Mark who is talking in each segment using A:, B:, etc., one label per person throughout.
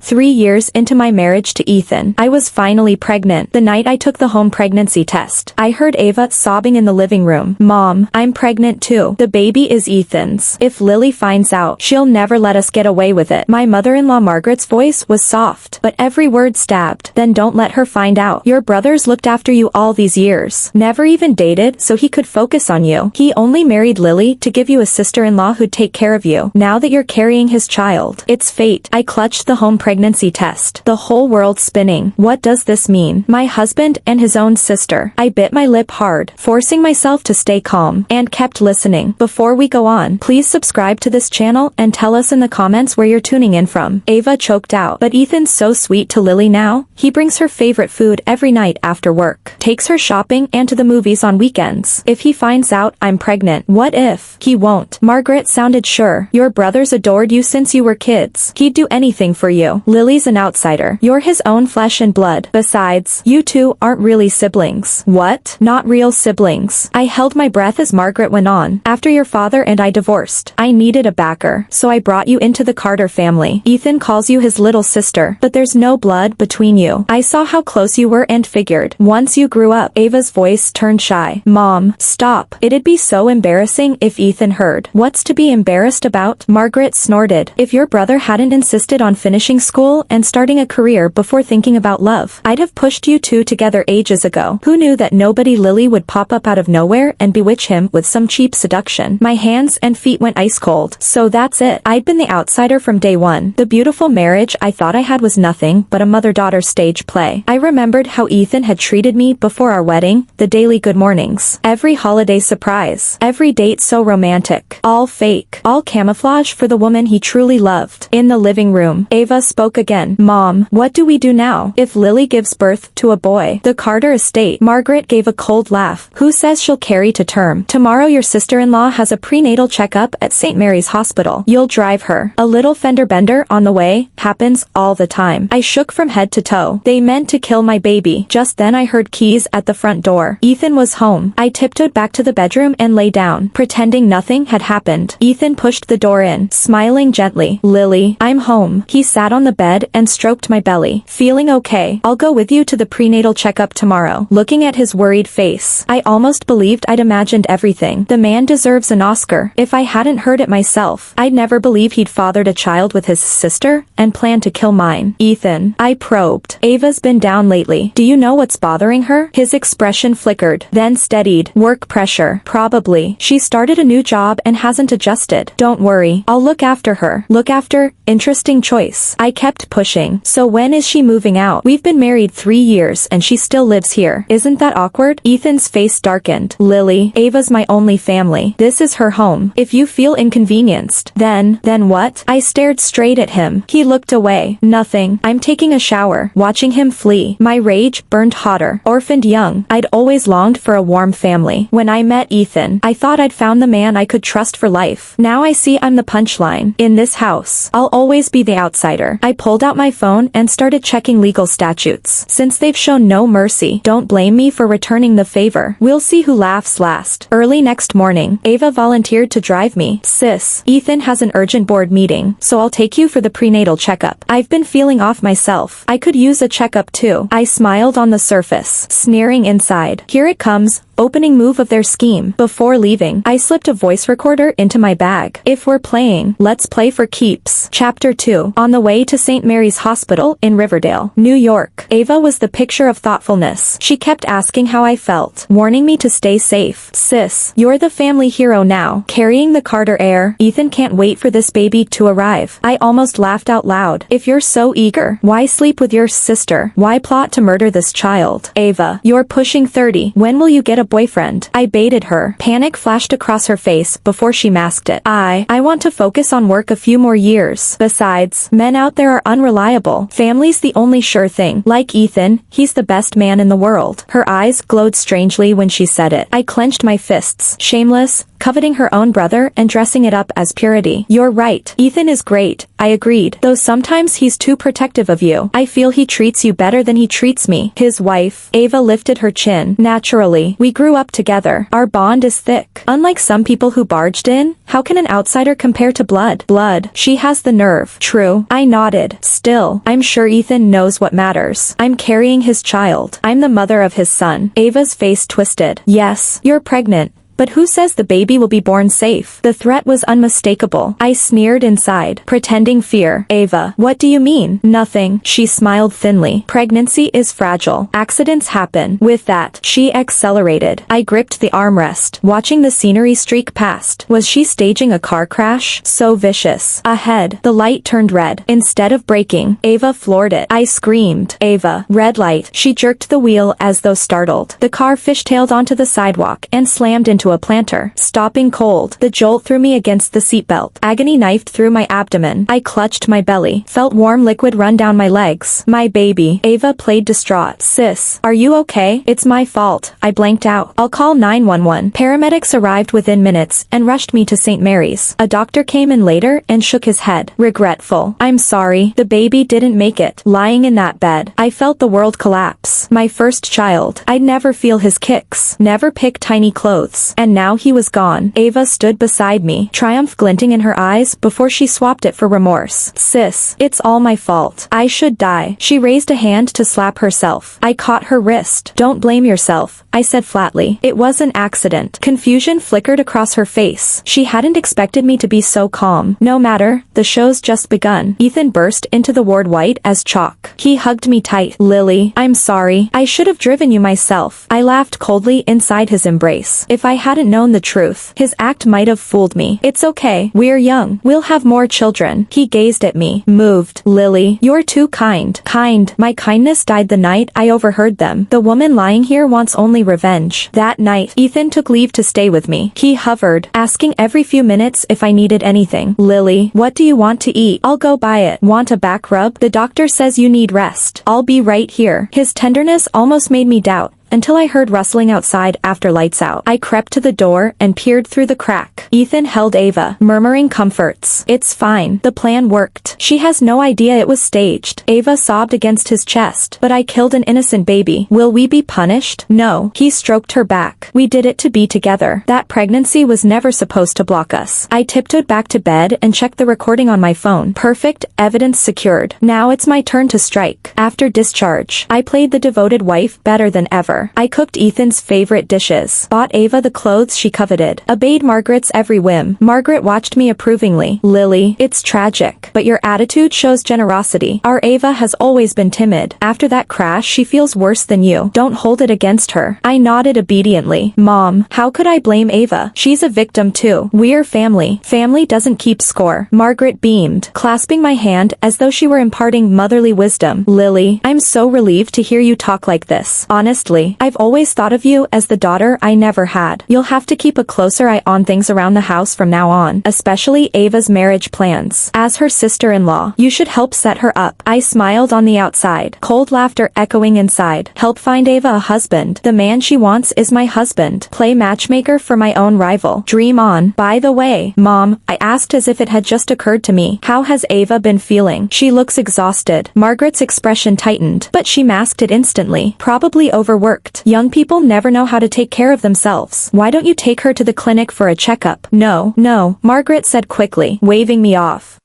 A: 3 years into my marriage to Ethan, I was finally pregnant. The night I took the home pregnancy test, I heard Ava sobbing in the living room. "Mom, I'm pregnant too. The baby is Ethan's. If Lily finds out, she'll never let us get away with it." My mother-in-law Margaret's voice was soft, but every word stabbed. "Then don't let her find out. Your brothers looked after you all these years. Never even dated so he could focus on you. He only married Lily to give you a sister-in-law who'd take care of you. Now that you're carrying his child, it's fate." I clutched the home pregnancy test, the whole world spinning. What does this mean? My husband and his own sister. I bit my lip hard, forcing myself to stay calm, and kept listening. Before we go on, please subscribe to this channel and tell us in the comments where you're tuning in from. Ava choked out. "But Ethan's so sweet to Lily now. He brings her favorite food every night after work, takes her shopping and to the movies on weekends. If he finds out I'm pregnant, what if? He won't." Margaret sounded sure. "Your brothers adored you since you were kids. He'd do anything for you. Lily's an outsider. You're his own flesh and blood. Besides, you two aren't really siblings." "What? Not real siblings?" I held my breath as Margaret went on. "After your father and I divorced, I needed a backer, so I brought you into the Carter family. Ethan calls you his little sister, but there's no blood between you. I saw how close you were and figured, once you grew up." Ava's voice turned shy. "Mom, stop. It'd be so embarrassing if Ethan heard." "What's to be embarrassed about?" Margaret snorted. "If your brother hadn't insisted on finishing school and starting a career before thinking about love, I'd have pushed you two together ages ago. Who knew that nobody Lily would pop up out of nowhere and bewitch him with some cheap seduction?" My hands and feet went ice cold. So that's it. I'd been the outsider from day one. The beautiful marriage I thought I had was nothing but a mother-daughter stage play. I remembered how Ethan had treated me before our wedding, the daily good mornings, every holiday surprise, every date so romantic. All fake. All camouflage for the woman he truly loved. In the living room, Ava spoke again. "Mom, what do we do now? If Lily gives birth to a boy, the Carter estate." Margaret gave a cold laugh. "Who says she'll carry to term? Tomorrow your sister-in-law has a prenatal checkup at St. Mary's Hospital. You'll drive her. A little fender bender on the way. Happens all the time." I shook from head to toe. They meant to kill my baby. Just then I heard keys at the front door. Ethan was home. I tiptoed back to the bedroom and lay down, pretending nothing had happened. Ethan pushed the door in, smiling gently. "Lily, I'm home." He sat on the bed and stroked my belly. "Feeling okay? I'll go with you to the prenatal checkup tomorrow." Looking at his worried face, I almost believed I'd imagined everything. The man deserves an Oscar. If I hadn't heard it myself, I'd never believe he'd fathered a child with his sister and planned to kill mine. "Ethan," I probed. "Ava's been down lately. Do you know what's bothering her?" His expression flickered, then steadied. "Work pressure. Probably. She started a new job and hasn't adjusted. Don't worry. I'll look after her." Look after? Interesting choice. I kept pushing. "So when is she moving out? We've been married 3 years and she still lives here. Isn't that awkward?" Ethan's face darkened. "Lily, Ava's my only family. This is her home. If you feel inconvenienced, then what?" I stared straight at him. He looked away. "Nothing. I'm taking a shower." Watching him flee, my rage burned hotter. Orphaned young, I'd always longed for a warm family. When I met Ethan, I thought I'd found the man I could trust for life. Now I see I'm the punchline. In this house, I'll always be the outsider. I pulled out my phone and started checking legal statutes. Since they've shown no mercy, don't blame me for returning the favor. We'll see who laughs last. Early next morning, Ava volunteered to drive me. "Sis, Ethan has an urgent board meeting, so I'll take you for the prenatal checkup. I've been feeling off myself. I could use a checkup too." I smiled on the surface, sneering inside. Here it comes. Opening move of their scheme. Before leaving, I slipped a voice recorder into my bag. "If we're playing, let's play for keeps." Chapter 2. On the way to St. Mary's Hospital in Riverdale, New York, Ava was the picture of thoughtfulness. She kept asking how I felt, warning me to stay safe. "Sis, you're the family hero now, carrying the Carter heir. Ethan can't wait for this baby to arrive." I almost laughed out loud. "If you're so eager, why sleep with your sister? Why plot to murder this child?" "Ava, you're pushing 30. When will you get a boyfriend?" I baited her. Panic flashed across her face before she masked it. I want to focus on work a few more years. Besides, men out there are unreliable. Family's the only sure thing. Like Ethan, he's the best man in the world." Her eyes glowed strangely when she said it. I clenched my fists. "Shameless, coveting her own brother and dressing it up as purity. You're right. Ethan is great, I agreed. Though sometimes he's too protective of you. I feel he treats you better than he treats me. His wife, Ava, lifted her chin. Naturally, we grew up together. Our bond is thick. Unlike some people who barged in, how can an outsider compare to blood? Blood. She has the nerve. True. I nodded. Still, I'm sure Ethan knows what matters. I'm carrying his child. I'm the mother of his son. Ava's face twisted. Yes, you're pregnant. But who says the baby will be born safe? The threat was unmistakable. I sneered inside, pretending fear. Ava, what do you mean? Nothing. She smiled thinly. Pregnancy is fragile. Accidents happen. With that, she accelerated. I gripped the armrest, watching the scenery streak past. Was she staging a car crash? So vicious. Ahead, the light turned red. Instead of braking, Ava floored it. I screamed. Ava, red light. She jerked the wheel as though startled. The car fishtailed onto the sidewalk and slammed into a planter, stopping cold. The jolt threw me against the seatbelt. Agony knifed through my abdomen. I clutched my belly, felt warm liquid run down my legs. My baby. Ava played distraught. Sis, are you okay? It's my fault. I blanked out. I'll call 911. Paramedics arrived within minutes and rushed me to St. Mary's. A doctor came in later and shook his head. Regretful. I'm sorry. The baby didn't make it. Lying in that bed, I felt the world collapse. My first child. I'd never feel his kicks. Never pick tiny clothes. And now he was gone. Ava stood beside me, triumph glinting in her eyes before she swapped it for remorse. Sis, it's all my fault. I should die. She raised a hand to slap herself. I caught her wrist. Don't blame yourself, I said flatly. It was an accident. Confusion flickered across her face. She hadn't expected me to be so calm. No matter, the show's just begun. Ethan burst into the ward white as chalk. He hugged me tight. Lily, I'm sorry. I should have driven you myself. I laughed coldly inside his embrace. If I hadn't known the truth, his act might have fooled me. It's okay. We're young. We'll have more children. He gazed at me, moved. Lily, you're too kind. Kind. My kindness died the night I overheard them. The woman lying here wants only revenge. That night, Ethan took leave to stay with me. He hovered, asking every few minutes if I needed anything. Lily, what do you want to eat? I'll go buy it. Want a back rub? The doctor says you need rest. I'll be right here. His tenderness almost made me doubt, until I heard rustling outside after lights out. I crept to the door and peered through the crack. Ethan held Ava, murmuring comforts. It's fine. The plan worked. She has no idea it was staged. Ava sobbed against his chest. But I killed an innocent baby. Will we be punished? No. He stroked her back. We did it to be together. That pregnancy was never supposed to block us. I tiptoed back to bed and checked the recording on my phone. Perfect. Evidence secured. Now it's my turn to strike. After discharge, I played the devoted wife better than ever. I cooked Ethan's favorite dishes, bought Ava the clothes she coveted, obeyed Margaret's every whim. Margaret watched me approvingly. Lily, it's tragic, but your attitude shows generosity. Our Ava has always been timid. After that crash, she feels worse than you. Don't hold it against her. I nodded obediently. Mom, how could I blame Ava? She's a victim too. We're family. Family doesn't keep score. Margaret beamed, clasping my hand as though she were imparting motherly wisdom. Lily, I'm so relieved to hear you talk like this. Honestly, I've always thought of you as the daughter I never had. You'll have to keep a closer eye on things around the house from now on, especially Ava's marriage plans. As her sister-in-law, you should help set her up. I smiled on the outside, cold laughter echoing inside. Help find Ava a husband. The man she wants is my husband. Play matchmaker for my own rival. Dream on. By the way, Mom, I asked as if it had just occurred to me. How has Ava been feeling? She looks exhausted. Margaret's expression tightened, but she masked it instantly. Probably overworked. Young people never know how to take care of themselves. Why don't you take her to the clinic for a checkup? No, Margaret said quickly, waving me off.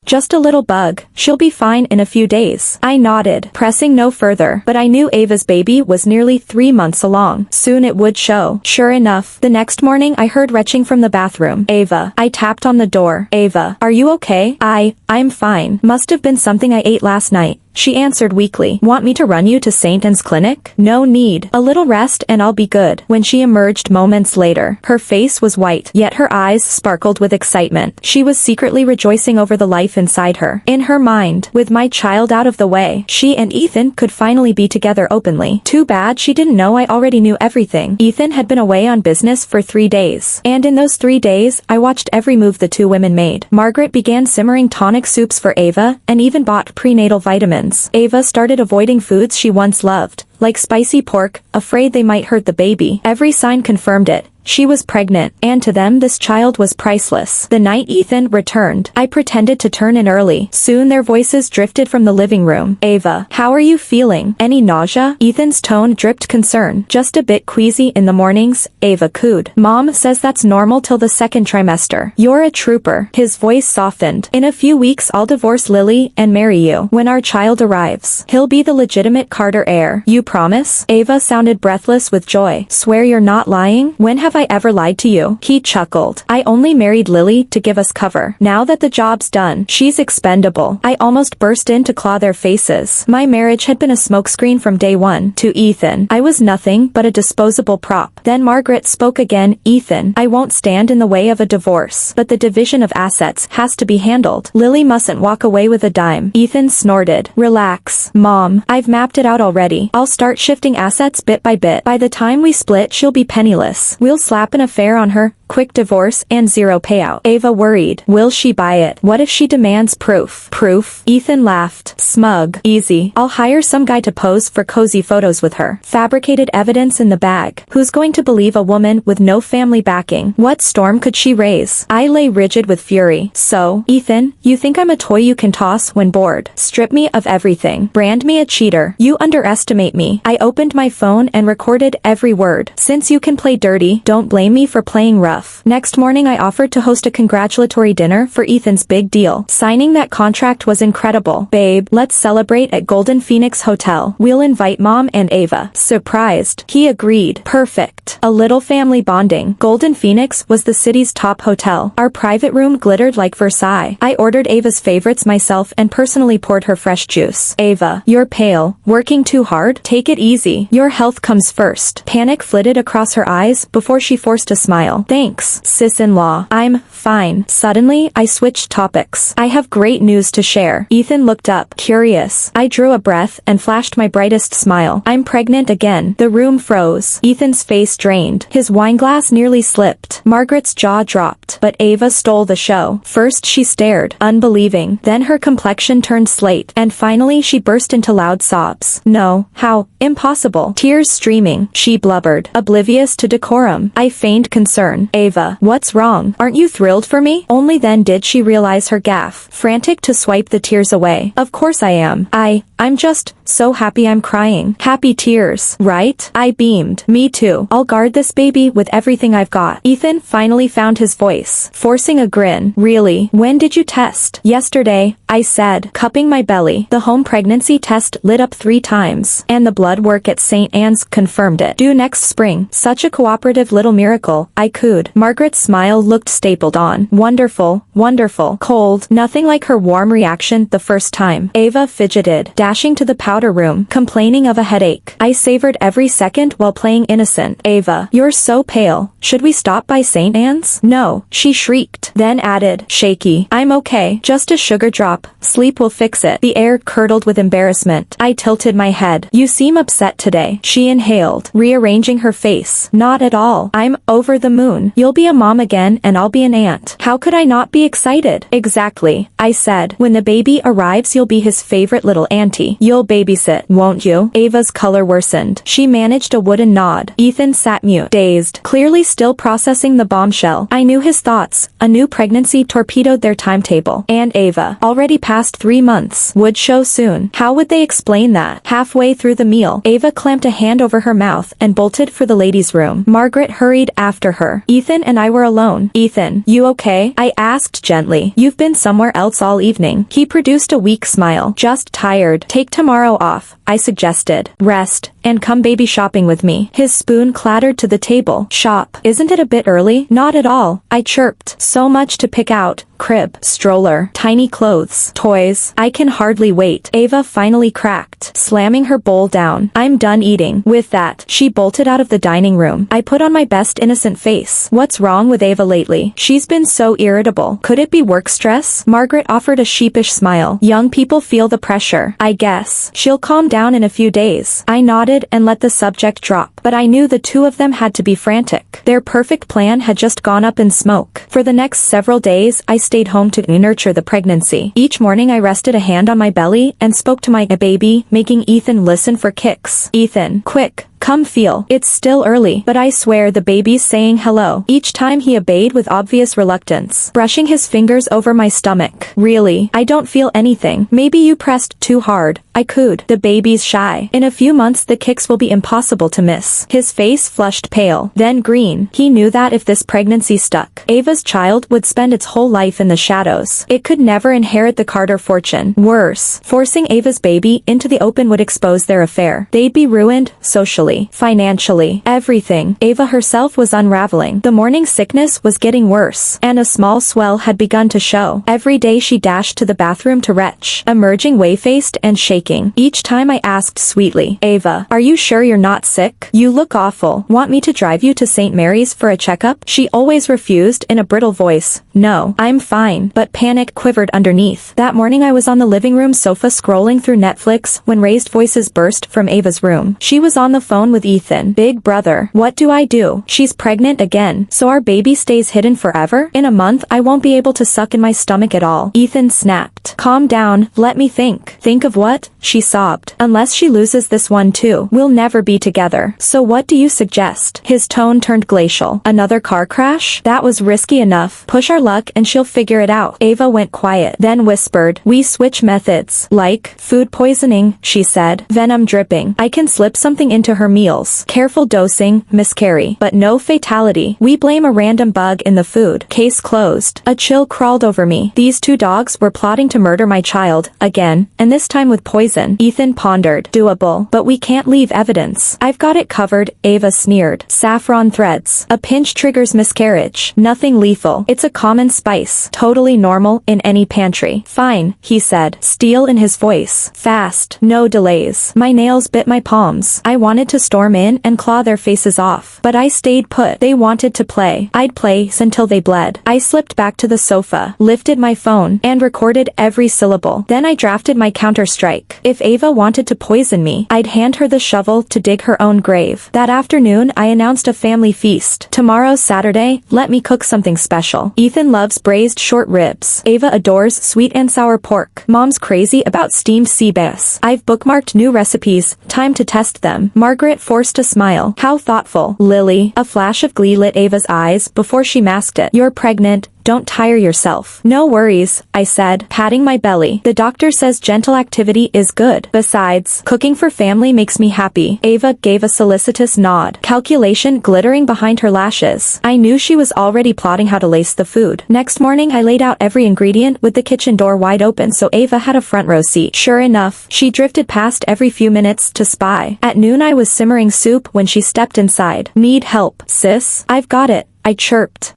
A: Just a little bug. She'll be fine in a few days. I nodded, pressing no further, but I knew Ava's baby was nearly 3 months along. Soon it would show. Sure enough, the next morning I heard retching from the bathroom. Ava. I tapped on the door. Ava, are you okay? I'm fine. Must have been something I ate last night. She answered weakly. Want me to run you to St. Anne's clinic? No need. A little rest and I'll be good. When she emerged moments later, her face was white, yet her eyes sparkled with excitement. She was secretly rejoicing over the life inside her. In her mind, with my child out of the way, she and Ethan could finally be together openly. Too bad she didn't know I already knew everything. Ethan had been away on business for 3 days, and in those 3 days, I watched every move the two women made. Margaret began simmering tonic soups for Ava, and even bought prenatal vitamins. Ava started avoiding foods she once loved, like spicy pork, afraid they might hurt the baby. Every sign confirmed it. She was pregnant, and to them this child was priceless. The night Ethan returned, I pretended to turn in early. Soon their voices drifted from the living room. Ava, how are you feeling? Any nausea? Ethan's tone dripped concern. Just a bit queasy in the mornings, Ava cooed. Mom says that's normal till the second trimester. You're a trooper. His voice softened. In a few weeks I'll divorce Lily and marry you. When our child arrives, he'll be the legitimate Carter heir. You promise? Ava sounded breathless with joy. Swear you're not lying? When have I ever lied to you? He chuckled. I only married Lily to give us cover. Now that the job's done, she's expendable. I almost burst in to claw their faces. My marriage had been a smokescreen from day one. To Ethan, I was nothing but a disposable prop. Then Margaret spoke again. Ethan, I won't stand in the way of a divorce, but the division of assets has to be handled. Lily mustn't walk away with a dime. Ethan snorted. Relax, Mom. I've mapped it out already. I'll start shifting assets bit by bit. By the time we split, she'll be penniless. We'll slap an affair on her, quick divorce, and zero payout. Ava worried. Will she buy it? What if she demands proof? Proof? Ethan laughed. Smug. Easy. I'll hire some guy to pose for cozy photos with her. Fabricated evidence in the bag. Who's going to believe a woman with no family backing? What storm could she raise? I lay rigid with fury. So, Ethan, you think I'm a toy you can toss when bored? Strip me of everything. Brand me a cheater. You underestimate me. I opened my phone and recorded every word. Since you can play dirty, don't blame me for playing rough. Next morning I offered to host a congratulatory dinner for Ethan's big deal. Signing that contract was incredible. Babe, let's celebrate at Golden Phoenix Hotel. We'll invite Mom and Ava. Surprised. He agreed. Perfect. A little family bonding. Golden Phoenix was the city's top hotel. Our private room glittered like Versailles. I ordered Ava's favorites myself and personally poured her fresh juice. Ava, you're pale. Working too hard? Take it easy. Your health comes first. Panic flitted across her eyes before she forced a smile. Thanks, sis-in-law. I'm fine. Suddenly, I switched topics. I have great news to share. Ethan looked up, curious. I drew a breath and flashed my brightest smile. I'm pregnant again. The room froze. Ethan's face drained. His wineglass nearly slipped. Margaret's jaw dropped. But Ava stole the show. First she stared, unbelieving. Then her complexion turned slate. And finally she burst into loud sobs. No. How? Impossible. Tears streaming. She blubbered, oblivious to decorum. I feigned concern. Ava, what's wrong? Aren't you thrilled for me? Only then did she realize her gaffe. Frantic to swipe the tears away. Of course I am. I'm just so happy I'm crying. Happy tears, right? I beamed. Me too. I'll guard this baby with everything I've got. Ethan finally found his voice, forcing a grin. Really? When did you test? Yesterday, I said, cupping my belly. The home pregnancy test lit up 3 times, and the blood work at St. Anne's confirmed it. Due next spring. Such a cooperative little miracle. I cooed. Margaret's smile looked stapled on. Wonderful, wonderful. Cold. Nothing like her warm reaction the first time. Ava fidgeted, dashing to the powder room, complaining of a headache. I savored every second while playing innocent. Ava, you're so pale. Should we stop by St. Anne's? No, she shrieked, then added, shaky. I'm okay. Just a sugar drop. Sleep will fix it. The air curdled with embarrassment. I tilted my head. You seem upset today. She inhaled, rearranging her face. Not at all. I'm over the moon. You'll be a mom again and I'll be an aunt. How could I not be excited? Exactly, I said. When the baby arrives you'll be his favorite little auntie. You'll babysit, won't you? Ava's color worsened. She managed a wooden nod. Ethan sat mute, dazed, clearly still processing the bombshell. I knew his thoughts. A new pregnancy torpedoed their timetable. And Ava, already past 3 months, would show soon. How would they explain that? Halfway through the meal, Ava clamped a hand over her mouth and bolted for the ladies' room. Margaret hurried after her. Ethan and I were alone. Ethan, you okay? I asked gently. You've been somewhere else all evening. He produced a weak smile. Just tired. Take tomorrow off, I suggested. Rest, and come baby shopping with me. His spoon clattered to the table. Shop. Isn't it a bit early? Not at all, I chirped. So much to pick out. Crib, stroller, tiny clothes, toys. I can hardly wait. Ava finally cracked, slamming her bowl down. I'm done eating. With that, she bolted out of the dining room. I put on my best innocent face. What's wrong with Ava lately? She's been so irritable. Could it be work stress? Margaret offered a sheepish smile. Young people feel the pressure. I guess. She'll calm down in a few days. I nodded. nodded and let the subject drop. But I knew the two of them had to be frantic. Their perfect plan had just gone up in smoke. For the next several days, I stayed home to nurture the pregnancy. Each morning I rested a hand on my belly and spoke to my baby, making Ethan listen for kicks. Ethan, quick. Come feel. It's still early, but I swear the baby's saying hello. Each time he obeyed with obvious reluctance, brushing his fingers over my stomach. Really, I don't feel anything. Maybe you pressed too hard. I cooed. The baby's shy. In a few months the kicks will be impossible to miss. His face flushed pale, then green. He knew that if this pregnancy stuck, Ava's child would spend its whole life in the shadows. It could never inherit the Carter fortune. Worse, forcing Ava's baby into the open would expose their affair. They'd be ruined, socially, financially, everything. Ava herself was unraveling. The morning sickness was getting worse, and a small swell had begun to show. Every day she dashed to the bathroom to retch, emerging whey-faced and shaking. Each time I asked sweetly, Ava, are you sure you're not sick? You look awful. Want me to drive you to St. Mary's for a checkup? She always refused in a brittle voice. No, I'm fine. But panic quivered underneath. That morning I was on the living room sofa scrolling through Netflix when raised voices burst from Ava's room. She was on the phone with Ethan. Big brother, what do I do? She's pregnant again. So our baby stays hidden forever? In a month I won't be able to suck in my stomach at all. Ethan snapped. Calm down, let me think. Think of what? She sobbed. Unless she loses this one too, we'll never be together. So what do you suggest? His tone turned glacial. Another car crash? That was risky enough. Push our luck and she'll figure it out. Ava went quiet, then whispered, we switch methods. Like, food poisoning, she said. Venom dripping. I can slip something into her meals. Careful dosing, miscarry. But no fatality. We blame a random bug in the food. Case closed. A chill crawled over me. These two dogs were plotting to murder my child, again, and this time with poison. Ethan pondered. Doable. But we can't leave evidence. I've got it covered, Ava sneered. Saffron threads. A pinch triggers miscarriage. Nothing lethal. It's a common spice. Totally normal in any pantry. Fine, he said, steel in his voice. Fast. No delays. My nails bit my palms. I wanted to storm in and claw their faces off. But I stayed put. They wanted to play. I'd play until they bled. I slipped back to the sofa, lifted my phone, and recorded every syllable. Then I drafted my counter-strike. If Ava wanted to poison me, I'd hand her the shovel to dig her own grave. That afternoon I announced a family feast. Tomorrow's Saturday, let me cook something special. Ethan loves braised short ribs. Ava adores sweet and sour pork. Mom's crazy about steamed sea bass. I've bookmarked new recipes. Time to test them. Margaret forced a smile. How thoughtful. Lily. A flash of glee lit Ava's eyes before she masked it. You're pregnant. Don't tire yourself. No worries, I said, patting my belly. The doctor says gentle activity is good. Besides, cooking for family makes me happy. Ava gave a solicitous nod, calculation glittering behind her lashes. I knew she was already plotting how to lace the food. Next morning I laid out every ingredient with the kitchen door wide open so Ava had a front row seat. Sure enough, she drifted past every few minutes to spy. At noon I was simmering soup when she stepped inside. Need help, sis? I've got it, I chirped.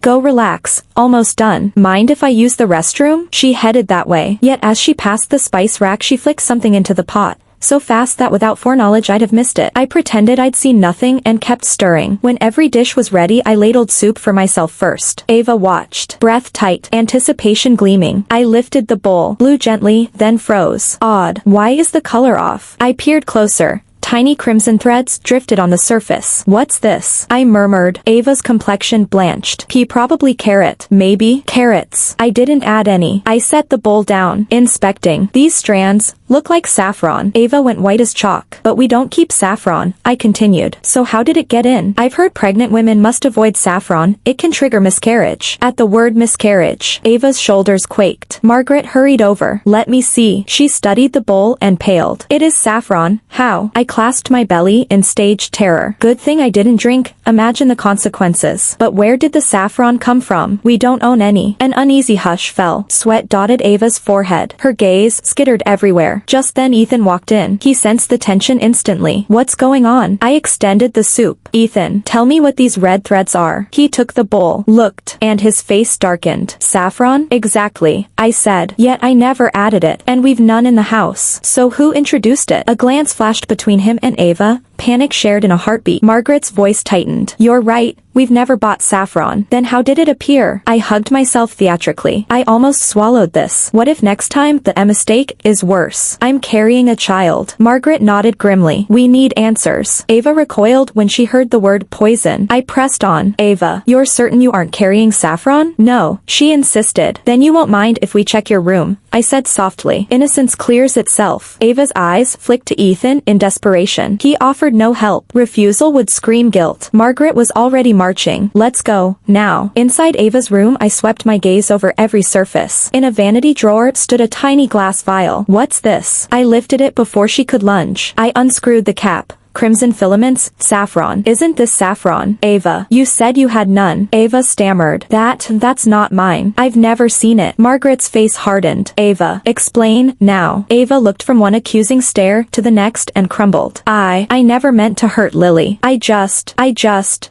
A: Go relax, almost done. Mind if I use the restroom? She headed that way. Yet as she passed the spice rack she flicked something into the pot. So fast that without foreknowledge I'd have missed it. I pretended I'd seen nothing and kept stirring. When every dish was ready I ladled soup for myself first. Ava watched, breath tight, anticipation gleaming. I lifted the bowl, blew gently, then froze. Odd. Why is the color off? I peered closer. Tiny crimson threads drifted on the surface. What's this? I murmured. Ava's complexion blanched. Probably carrot. Maybe. Carrots. I didn't add any. I set the bowl down, inspecting. These strands look like saffron. Ava went white as chalk. But we don't keep saffron, I continued. So how did it get in? I've heard pregnant women must avoid saffron. It can trigger miscarriage. At the word miscarriage, Ava's shoulders quaked. Margaret hurried over. Let me see. She studied the bowl and paled. It is saffron. How? I clasped my belly in staged terror. Good thing I didn't drink. Imagine the consequences. But where did the saffron come from? We don't own any. An uneasy hush fell. Sweat dotted Ava's forehead. Her gaze skittered everywhere. Just then Ethan walked in. He sensed the tension instantly. What's going on? I extended the soup. Ethan, tell me what these red threads are. He took the bowl, looked, and his face darkened. Saffron? Exactly, I said. Yet I never added it, and we've none in the house. So who introduced it? A glance flashed between him and Ava, panic shared in a heartbeat. Margaret's voice tightened. You're right. We've never bought saffron. Then how did it appear? I hugged myself theatrically. I almost swallowed this. What if next time the mistake is worse? I'm carrying a child. Margaret nodded grimly. We need answers. Ava recoiled when she heard the word poison. I pressed on. Ava, you're certain you aren't carrying saffron? No, she insisted. Then you won't mind if we check your room, I said softly. Innocence clears itself. Ava's eyes flicked to Ethan in desperation. He offered no help. Refusal would scream guilt. Margaret was already marching. Let's go, now. Inside Ava's room I swept my gaze over every surface. In a vanity drawer stood a tiny glass vial. What's this? I lifted it before she could lunge. I unscrewed the cap. Crimson filaments, saffron. Isn't this saffron? Ava, you said you had none. Ava stammered. That's not mine. I've never seen it. Margaret's face hardened. Ava, explain, now. Ava looked from one accusing stare to the next and crumbled. I never meant to hurt Lily. I just.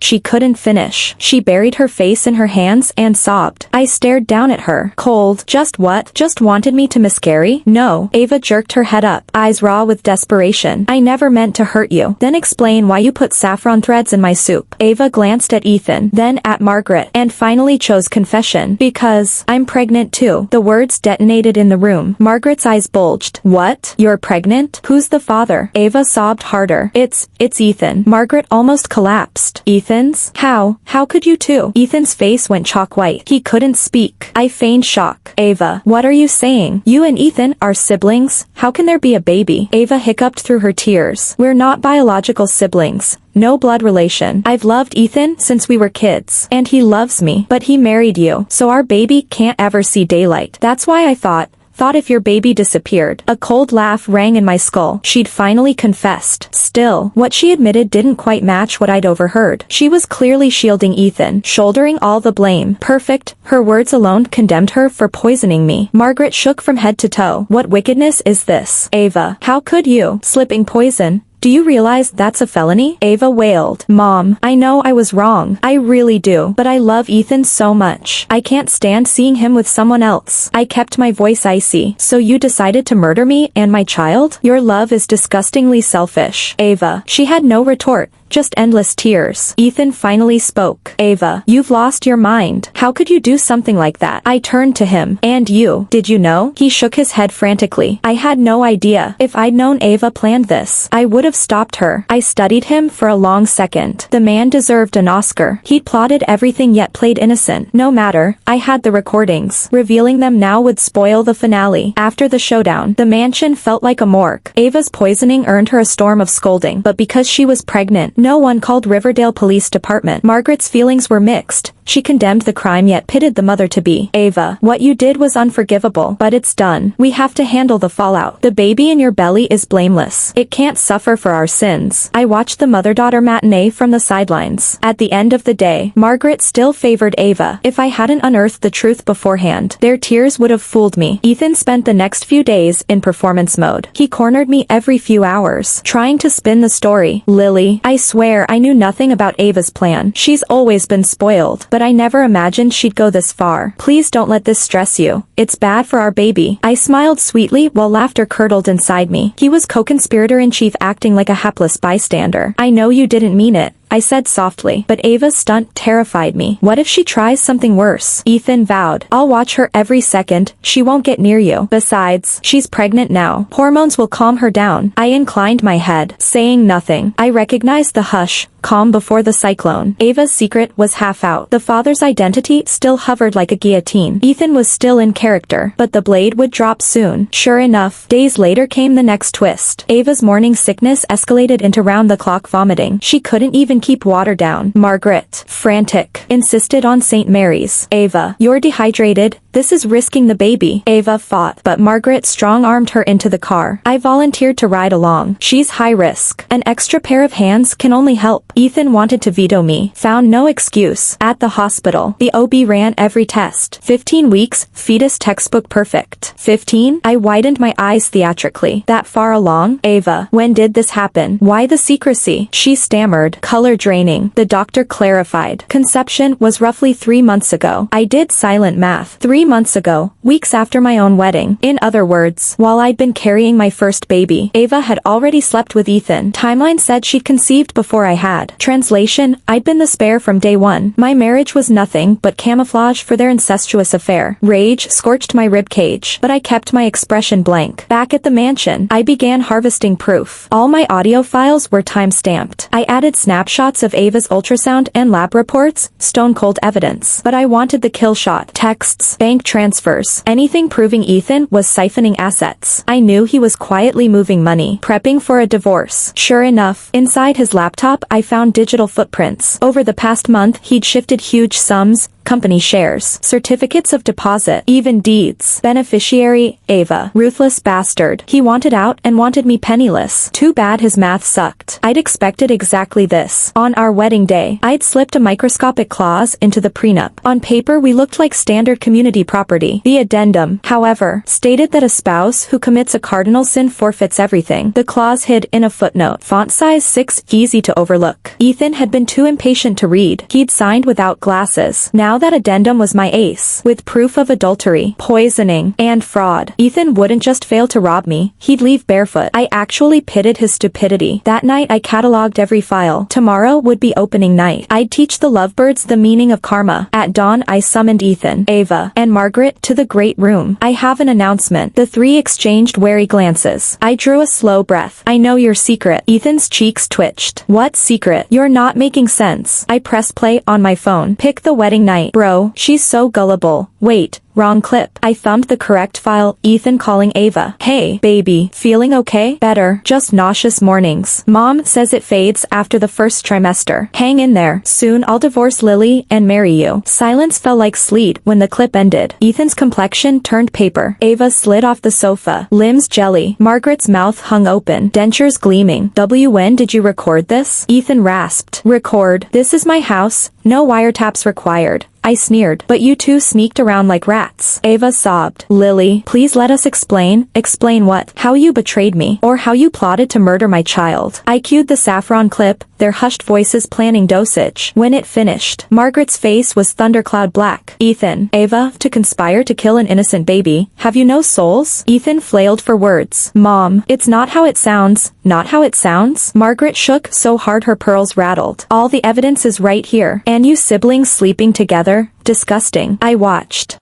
A: She couldn't finish. She buried her face in her hands and sobbed. I stared down at her. Cold. Just what? Just wanted me to miscarry? No. Ava jerked her head up, eyes raw with desperation. I never meant to hurt you. Then explain why you put saffron threads in my soup. Ava glanced at Ethan, then at Margaret, and finally chose confession. Because I'm pregnant too. The words detonated in the room. Margaret's eyes bulged. What? You're pregnant? Who's the father? Ava sobbed harder. It's Ethan. Margaret almost collapsed. Ethan's? How could you two? Ethan's face went chalk white. He couldn't speak. I feigned shock. Ava, what are you saying? You and Ethan are siblings? How can there be a baby? Ava hiccuped through her tears. We're not biological siblings. No blood relation. I've loved Ethan since we were kids. And he loves me. But he married you. So our baby can't ever see daylight. That's why I thought if your baby disappeared. A cold laugh rang in my skull. She'd finally confessed. Still, what she admitted didn't quite match what I'd overheard. She was clearly shielding Ethan, shouldering all the blame. Perfect. Her words alone condemned her for poisoning me. Margaret shook from head to toe. What wickedness is this? Ava, how could you? Slipping poison. Do you realize that's a felony? Ava wailed. Mom, I know I was wrong. I really do. But I love Ethan so much. I can't stand seeing him with someone else. I kept my voice icy. So you decided to murder me and my child? Your love is disgustingly selfish. Ava. She had no retort. Just endless tears. Ethan finally spoke. Ava, you've lost your mind. How could you do something like that? I turned to him. And you, did you know? He shook his head frantically. I had no idea. If I'd known Ava planned this, I would have stopped her. I studied him for a long second. The man deserved an Oscar. He'd plotted everything yet played innocent. No matter, I had the recordings. Revealing them now would spoil the finale. After the showdown, the mansion felt like a morgue. Ava's poisoning earned her a storm of scolding, but because she was pregnant, no one called Riverdale Police Department. Margaret's feelings were mixed. She condemned the crime yet pitted the mother-to-be. Ava, what you did was unforgivable, but it's done. We have to handle the fallout. The baby in your belly is blameless. It can't suffer for our sins. I watched the mother-daughter matinee from the sidelines. At the end of the day, Margaret still favored Ava. If I hadn't unearthed the truth beforehand, their tears would have fooled me. Ethan spent the next few days in performance mode. He cornered me every few hours, trying to spin the story. Lily, I swear I knew nothing about Ava's plan. She's always been spoiled, but I never imagined she'd go this far. Please don't let this stress you. It's bad for our baby. I smiled sweetly while laughter curdled inside me. He was co-conspirator-in-chief acting like a hapless bystander. I know you didn't mean it, I said softly, but Ava's stunt terrified me. What if she tries something worse? Ethan vowed. I'll watch her every second. She won't get near you. Besides, she's pregnant now. Hormones will calm her down. I inclined my head, saying nothing. I recognized the hush, calm before the cyclone. Ava's secret was half out. The father's identity still hovered like a guillotine. Ethan was still in character, but the blade would drop soon. Sure enough, days later came the next twist. Ava's morning sickness escalated into round-the-clock vomiting. She couldn't even keep water down. Margaret, frantic, insisted on St. Mary's. Ava, you're dehydrated. This is risking the baby. Ava fought, but Margaret strong-armed her into the car. I volunteered to ride along. She's high risk. An extra pair of hands can only help. Ethan wanted to veto me. Found no excuse. At the hospital, the OB ran every test. 15 weeks, fetus textbook perfect. 15? I widened my eyes theatrically. That far along? Ava, when did this happen? Why the secrecy? She stammered. Color draining. The doctor clarified. Conception was roughly 3 months ago. I did silent math. 3 3 months ago, weeks after my own wedding. In other words, while I'd been carrying my first baby, Ava had already slept with Ethan. Timeline said she'd conceived before I had. Translation, I'd been the spare from day one. My marriage was nothing but camouflage for their incestuous affair. Rage scorched my ribcage, but I kept my expression blank. Back at the mansion, I began harvesting proof. All my audio files were time-stamped. I added snapshots of Ava's ultrasound and lab reports, stone-cold evidence. But I wanted the kill shot. Texts, bank transfers, anything proving Ethan was siphoning assets. I knew he was quietly moving money, prepping for a divorce. Sure enough, inside his laptop I found digital footprints. Over the past month he'd shifted huge sums, company shares, certificates of deposit, even deeds. Beneficiary, Ava. Ruthless bastard. He wanted out and wanted me penniless. Too bad his math sucked. I'd expected exactly this. On our wedding day, I'd slipped a microscopic clause into the prenup. On paper we looked like standard community property. The addendum, however, stated that a spouse who commits a cardinal sin forfeits everything. The clause hid in a footnote. Font size 6, easy to overlook. Ethan had been too impatient to read. He'd signed without glasses. Now that addendum was my ace, with proof of adultery, poisoning, and fraud. Ethan wouldn't just fail to rob me, he'd leave barefoot. I actually pitied his stupidity. That night I cataloged every file. Tomorrow would be opening night. I'd teach the lovebirds the meaning of karma. At dawn I summoned Ethan, Ava, and Margaret to the great room. I have an announcement. The three exchanged wary glances. I drew a slow breath. I know your secret. Ethan's cheeks twitched. What secret? You're not making sense. I pressed play on my phone. Pick the wedding night. Bro, she's so gullible. Wait. Wrong clip. I thumbed the correct file. Ethan calling Ava. Hey, baby. Feeling okay? Better. Just nauseous mornings. Mom says it fades after the first trimester. Hang in there. Soon I'll divorce Lily and marry you. Silence fell like sleet when the clip ended. Ethan's complexion turned paper. Ava slid off the sofa. Limbs jelly. Margaret's mouth hung open. Dentures gleaming. When did you record this? Ethan rasped. Record. This is my house. No wiretaps required. I sneered. But you two sneaked around like rats. Ava sobbed. Lily, please let us explain. Explain what? How you betrayed me. Or how you plotted to murder my child. I cued the saffron clip, their hushed voices planning dosage. When it finished, Margaret's face was thundercloud black. Ethan, Ava, to conspire to kill an innocent baby. Have you no souls? Ethan flailed for words. Mom, it's not how it sounds. Not how it sounds? Margaret shook so hard her pearls rattled. All the evidence is right here. And you siblings sleeping together? Disgusting. I watched.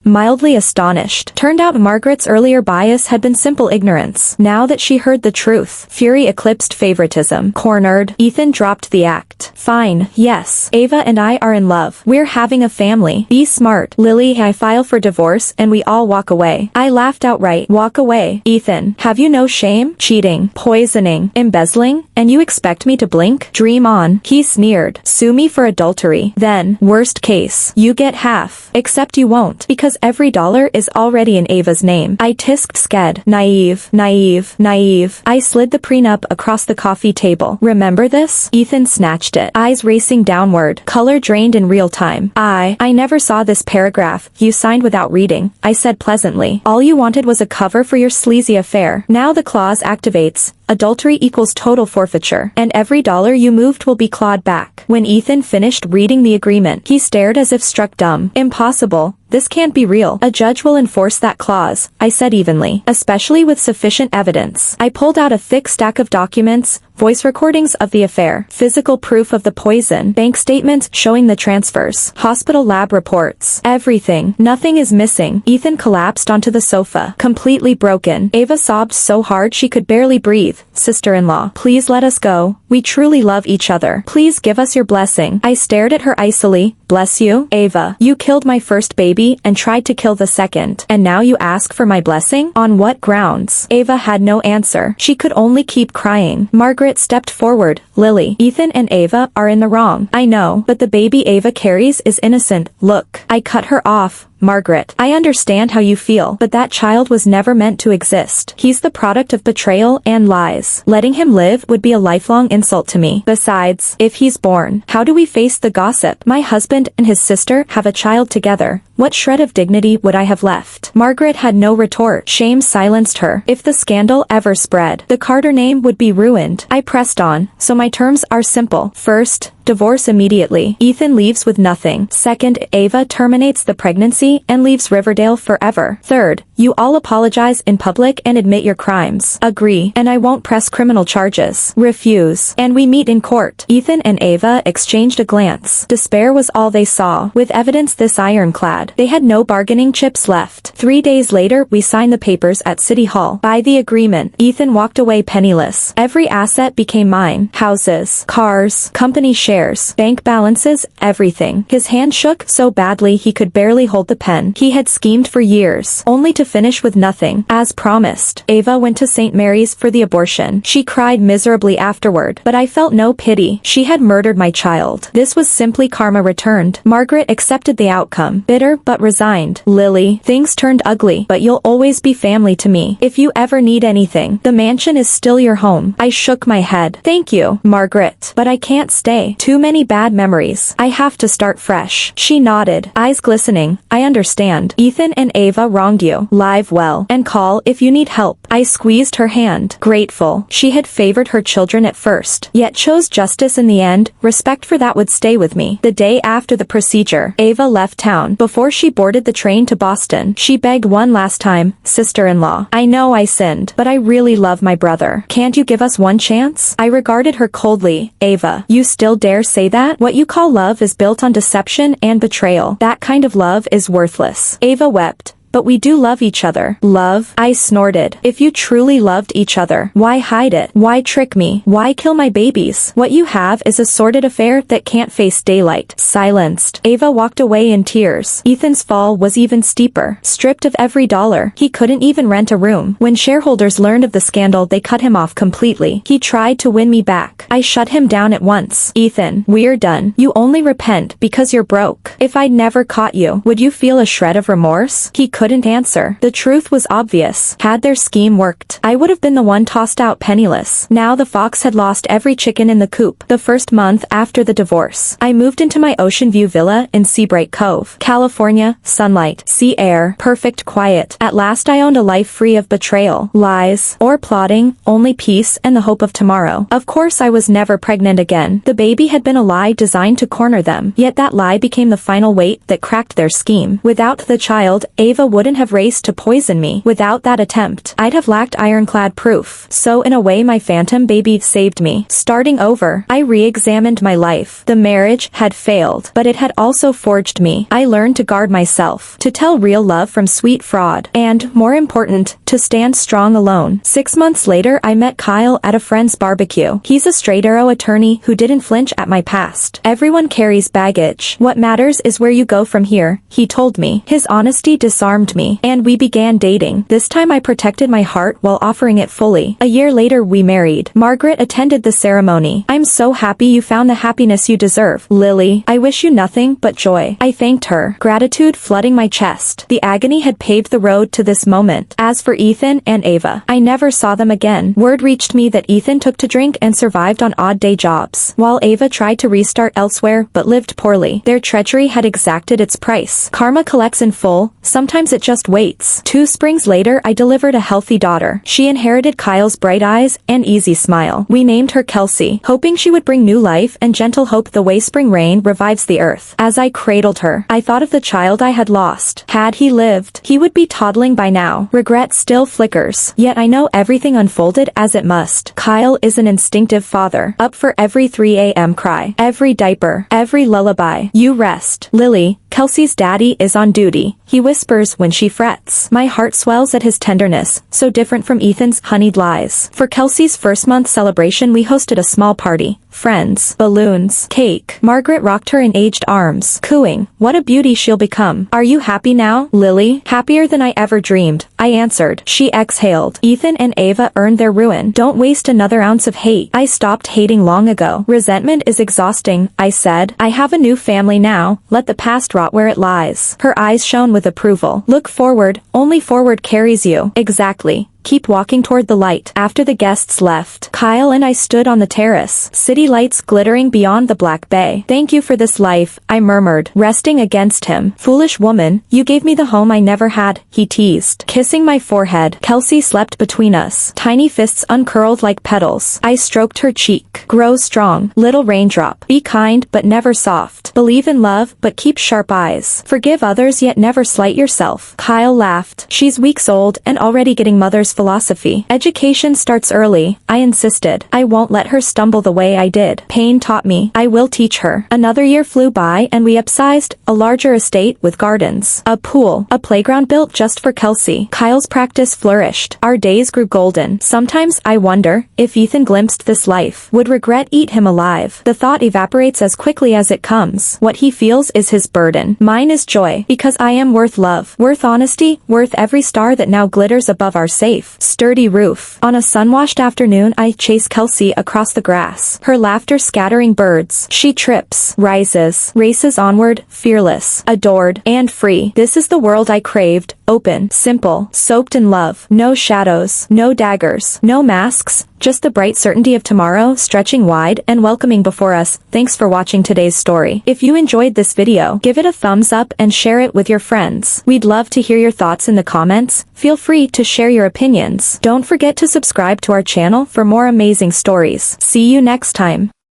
A: Mildly astonished. Turned out Margaret's earlier bias had been simple ignorance. Now that she heard the truth, fury eclipsed favoritism. Cornered, Ethan dropped the act. Fine, yes. Ava and I are in love. We're having a family. Be smart. Lily, I file for divorce and we all walk away. I laughed outright. Walk away. Ethan, have you no shame? Cheating, poisoning, embezzling, and you expect me to blink? Dream on. He sneered. Sue me for adultery. Then, worst case, you get half. Except you won't, because every dollar is already in Ava's name. I tisked sked. Naive, naive, naive. I slid the prenup across the coffee table. Remember this? Ethan snatched it. Eyes racing downward. Color drained in real time. I never saw this paragraph. You signed without reading. I said pleasantly. All you wanted was a cover for your sleazy affair. Now the clause activates. Adultery equals total forfeiture, and every dollar you moved will be clawed back. When Ethan finished reading the agreement, he stared as if struck dumb. Impossible. This can't be real. A judge will enforce that clause, I said evenly, especially with sufficient evidence. I pulled out a thick stack of documents, voice recordings of the affair, physical proof of the poison, bank statements showing the transfers, hospital lab reports, everything. Nothing is missing. Ethan collapsed onto the sofa, completely broken. Ava sobbed so hard she could barely breathe. Sister-in-law, please let us go. We truly love each other. Please give us your blessing. I stared at her icily. Bless you? Ava, you killed my first baby and tried to kill the second, and now you ask for my blessing? On what grounds? Ava had no answer. She could only keep crying. Margaret stepped forward. Lily, Ethan and Ava are in the wrong. I know, but the baby Ava carries is innocent. Look. I cut her off. Margaret, I understand how you feel, but that child was never meant to exist. He's the product of betrayal and lies. Letting him live would be a lifelong insult to me. Besides, if he's born, how do we face the gossip? My husband and his sister have a child together. What shred of dignity would I have left? Margaret had no retort. Shame silenced her. If the scandal ever spread, the Carter name would be ruined. I pressed on, so my terms are simple. First, Divorce immediately. Ethan leaves with nothing. Second, Ava terminates the pregnancy and leaves Riverdale forever. Third, you all apologize in public and admit your crimes. Agree, and I won't press criminal charges. Refuse, and we meet in court. Ethan and Ava exchanged a glance. Despair was all they saw. With evidence this ironclad, they had no bargaining chips left. 3 days later, we signed the papers at City Hall. By the agreement, Ethan walked away penniless. Every asset became mine. Houses, cars, company shares, bank balances, everything. His hand shook so badly he could barely hold the pen. He had schemed for years, only to finish with nothing. As promised, Ava went to St. Mary's for the abortion. She cried miserably afterward, but I felt no pity. She had murdered my child. This was simply karma returned. Margaret accepted the outcome, bitter but resigned. Lily, things turned ugly, but you'll always be family to me. If you ever need anything, the mansion is still your home. I shook my head. Thank you, Margaret, but I can't stay. Too many bad memories. I have to start fresh. She nodded, eyes glistening. I understand. Ethan and Ava wronged you. Live well, and call if you need help. I squeezed her hand, grateful. She had favored her children at first, yet chose justice in the end. Respect for that would stay with me. The day after the procedure, Ava left town. Before she boarded the train to Boston, she begged one last time, sister-in-law. I know I sinned, but I really love my brother. Can't you give us one chance? I regarded her coldly. Ava, you still dare say that? What you call love is built on deception and betrayal. That kind of love is worthless. Ava wept. But we do love each other. Love? I snorted. If you truly loved each other, why hide it? Why trick me? Why kill my babies? What you have is a sordid affair that can't face daylight. Silenced. Ava walked away in tears. Ethan's fall was even steeper. Stripped of every dollar, he couldn't even rent a room. When shareholders learned of the scandal, they cut him off completely. He tried to win me back. I shut him down at once. Ethan, we're done. You only repent because you're broke. If I'd never caught you, would you feel a shred of remorse? He couldn't answer. The truth was obvious. Had their scheme worked, I would have been the one tossed out penniless. Now the fox had lost every chicken in the coop. The first month after the divorce, I moved into my ocean view villa in Seabright Cove, California. Sunlight, sea air, perfect quiet. At last I owned a life free of betrayal, lies, or plotting, only peace and the hope of tomorrow. Of course I was never pregnant again. The baby had been a lie designed to corner them, yet that lie became the final weight that cracked their scheme. Without the child, Ava wouldn't have raced to poison me. Without that attempt, I'd have lacked ironclad proof. So in a way my phantom baby saved me. Starting over, I re-examined my life. The marriage had failed, but it had also forged me. I learned to guard myself, to tell real love from sweet fraud, and, more important, to stand strong alone. 6 months later I met Kyle at a friend's barbecue. He's a straight arrow attorney who didn't flinch at my past. Everyone carries baggage. What matters is where you go from here, he told me. His honesty disarmed me, and we began dating. This time I protected my heart while offering it fully. A year later we married. Margaret attended the ceremony. I'm so happy you found the happiness you deserve. Lily, I wish you nothing but joy. I thanked her, gratitude flooding my chest. The agony had paved the road to this moment. As for Ethan and Ava, I never saw them again. Word reached me that Ethan took to drink and survived on odd day jobs, while Ava tried to restart elsewhere but lived poorly. Their treachery had exacted its price. Karma collects in full, sometimes it just waits. 2 springs later I delivered a healthy daughter. She inherited Kyle's bright eyes and easy smile. We named her Kelsey, hoping she would bring new life and gentle hope the way spring rain revives the earth. As I cradled her, I thought of the child I had lost. Had he lived, he would be toddling by now. Regret still flickers, yet I know everything unfolded as it must. Kyle is an instinctive father, up for every 3 a.m. cry, every diaper, every lullaby. You rest, Lily. Kelsey's daddy is on duty. He whispers when she frets. My heart swells at his tenderness, so different from Ethan's honeyed lies. For Kelsey's first month celebration we hosted a small party. Friends, balloons, cake. Margaret rocked her in aged arms, cooing, what a beauty she'll become. Are you happy now, Lily? Happier than I ever dreamed, I answered. She exhaled. Ethan and Ava earned their ruin. Don't waste another ounce of hate. I stopped hating long ago. Resentment is exhausting, I said. I have a new family now. Let the past rot where it lies. Her eyes shone with approval. Look forward, only forward carries you. Exactly. keep walking toward the light. After the guests left, Kyle and I stood on the terrace, city lights glittering beyond the black bay. Thank you for this life, I murmured, resting against him. Foolish woman, you gave me the home I never had, he teased. Kissing my forehead, Kelsey slept between us, tiny fists uncurled like petals. I stroked her cheek. Grow strong, little raindrop. Be kind but never soft. Believe in love but keep sharp eyes. Forgive others yet never slight yourself. Kyle laughed. She's weeks old and already getting mother's philosophy. Education starts early, I insisted. I won't let her stumble the way I did. Pain taught me. I will teach her. Another year flew by and we upsized a larger estate with gardens, a pool, a playground built just for Kelsey. Kyle's practice flourished. Our days grew golden. Sometimes I wonder if Ethan glimpsed this life, would regret eat him alive. The thought evaporates as quickly as it comes. What he feels is his burden. Mine is joy, because I am worth love, worth honesty, worth every star that now glitters above our safe, sturdy roof. On a sun-washed afternoon I chase Kelsey across the grass, her laughter scattering birds. She trips, rises, races onward, fearless, adored, and free. This is the world I craved, open, simple, soaked in love. No shadows, no daggers, no masks, just the bright certainty of tomorrow stretching wide and welcoming before us. Thanks for watching today's story. If you enjoyed this video, give it a thumbs up and share it with your friends. We'd love to hear your thoughts in the comments. Feel free to share your opinions. Don't forget to subscribe to our channel for more amazing stories. See you next time.